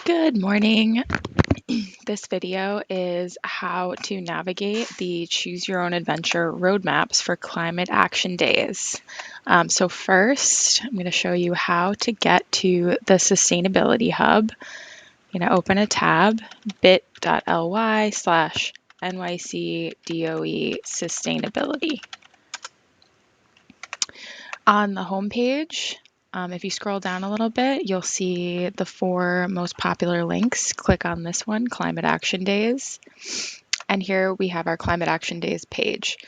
Good morning. This video is how to navigate the Choose Your Own Adventure roadmaps for Climate Action Days. So first, I'm going to show you how to get to the Sustainability Hub. I'm going to open a tab, bit.ly/NYC DOE Sustainability. On the home page, if you scroll down a little bit, you'll see the 4 most popular links. Click on this one, Climate Action Days. And here we have our Climate Action Days page.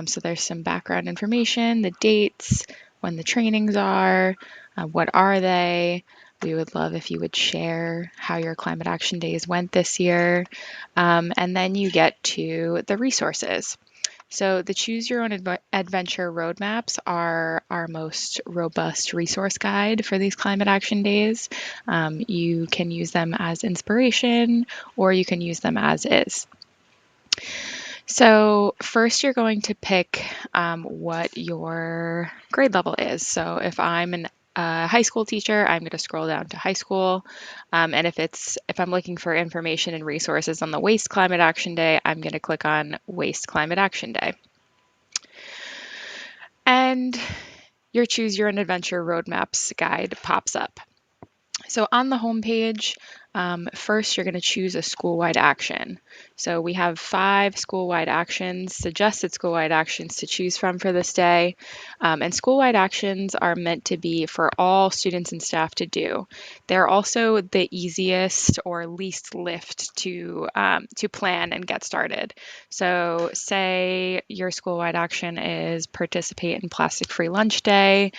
So there's some background information, the dates, when the trainings are, what are they. We would love if you would share how your Climate Action Days went this year. And then you get to the resources. So the Choose Your Own Adventure roadmaps are our most robust resource guide for these Climate Action Days. You can use them as inspiration or you can use them as is. So first you're going to pick what your grade level is. So if I'm a high school teacher, I'm going to scroll down to high school. And if I'm looking for information and resources on the Waste Climate Action Day, I'm going to click on Waste Climate Action Day. And your Choose Your Own Adventure Roadmaps guide pops up. So on the home page, first you're going to choose a school-wide action. So we have 5 school-wide actions, suggested school-wide actions to choose from for this day. And school-wide actions are meant to be for all students and staff to do. They're also the easiest or least lift to plan and get started. So say your school-wide action is participate in Plastic-Free Lunch Day.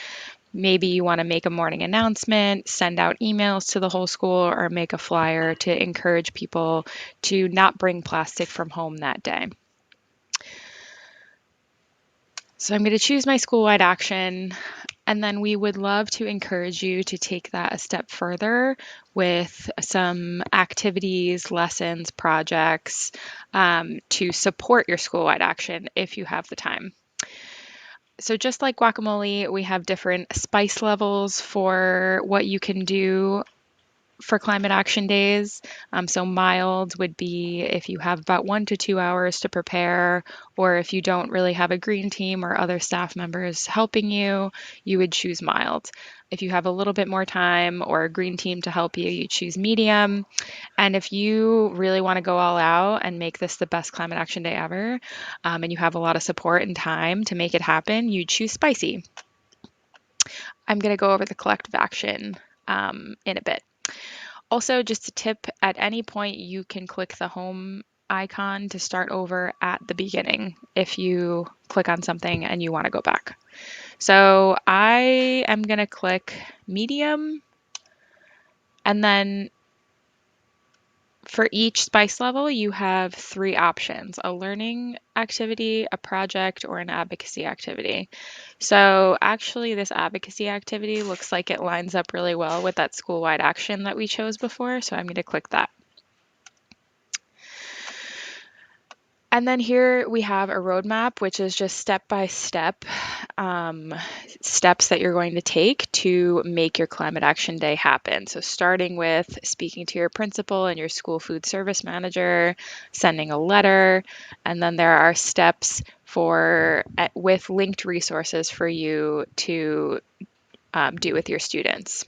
Maybe you want to make a morning announcement, send out emails to the whole school, or make a flyer to encourage people to not bring plastic from home that day. So I'm going to choose my school-wide action, and then we would love to encourage you to take that a step further with some activities, lessons, projects to support your school-wide action if you have the time. So just like guacamole, we have different spice levels for what you can do for Climate Action Days. So mild would be if you have about 1 to 2 hours to prepare, or if you don't really have a green team or other staff members helping you, you would choose mild. If you have a little bit more time or a green team to help you, you choose medium. And if you really want to go all out and make this the best Climate Action Day ever, and you have a lot of support and time to make it happen, you choose spicy. I'm going to go over the collective action in a bit. Also, just a tip, at any point you can click the home icon to start over at the beginning if you click on something and you want to go back. So I am going to click medium, and then for each spice level, you have 3 options: a learning activity, a project, or an advocacy activity. So actually, this advocacy activity looks like it lines up really well with that school-wide action that we chose before, so I'm going to click that. And then here we have a roadmap, which is just step-by-step steps that you're going to take to make your Climate Action Day happen. So starting with speaking to your principal and your school food service manager, sending a letter, and then there are steps with linked resources for you to do with your students.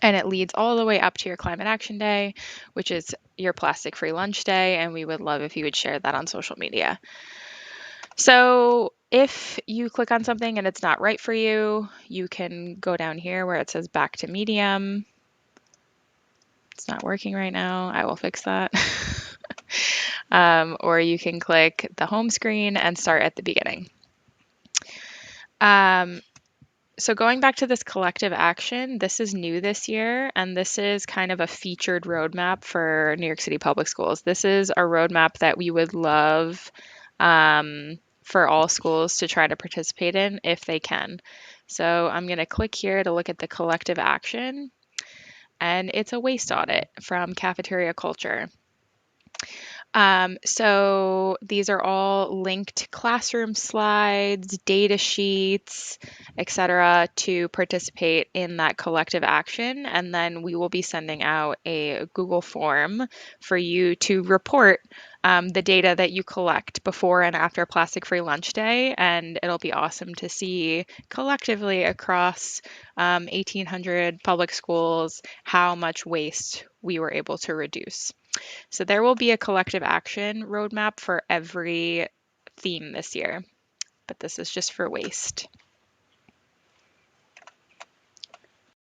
And it leads all the way up to your Climate Action Day, which is your Plastic-Free Lunch Day, and we would love if you would share that on social media. So if you click on something and it's not right for you, you can go down here where it says back to medium. It's not working right now. I will fix that. Or you can click the home screen and start at the beginning. So going back to this collective action, this is new this year, and this is kind of a featured roadmap for New York City Public Schools. This is a roadmap that we would love for all schools to try to participate in if they can. So I'm going to click here to look at the collective action, and it's a waste audit from Cafeteria Culture. So these are all linked classroom slides, data sheets, etc., to participate in that collective action. And then we will be sending out a Google form for you to report the data that you collect before and after Plastic Free Lunch Day. And it'll be awesome to see collectively across 1,800 public schools how much waste we were able to reduce. So there will be a collective action roadmap for every theme this year, but this is just for waste.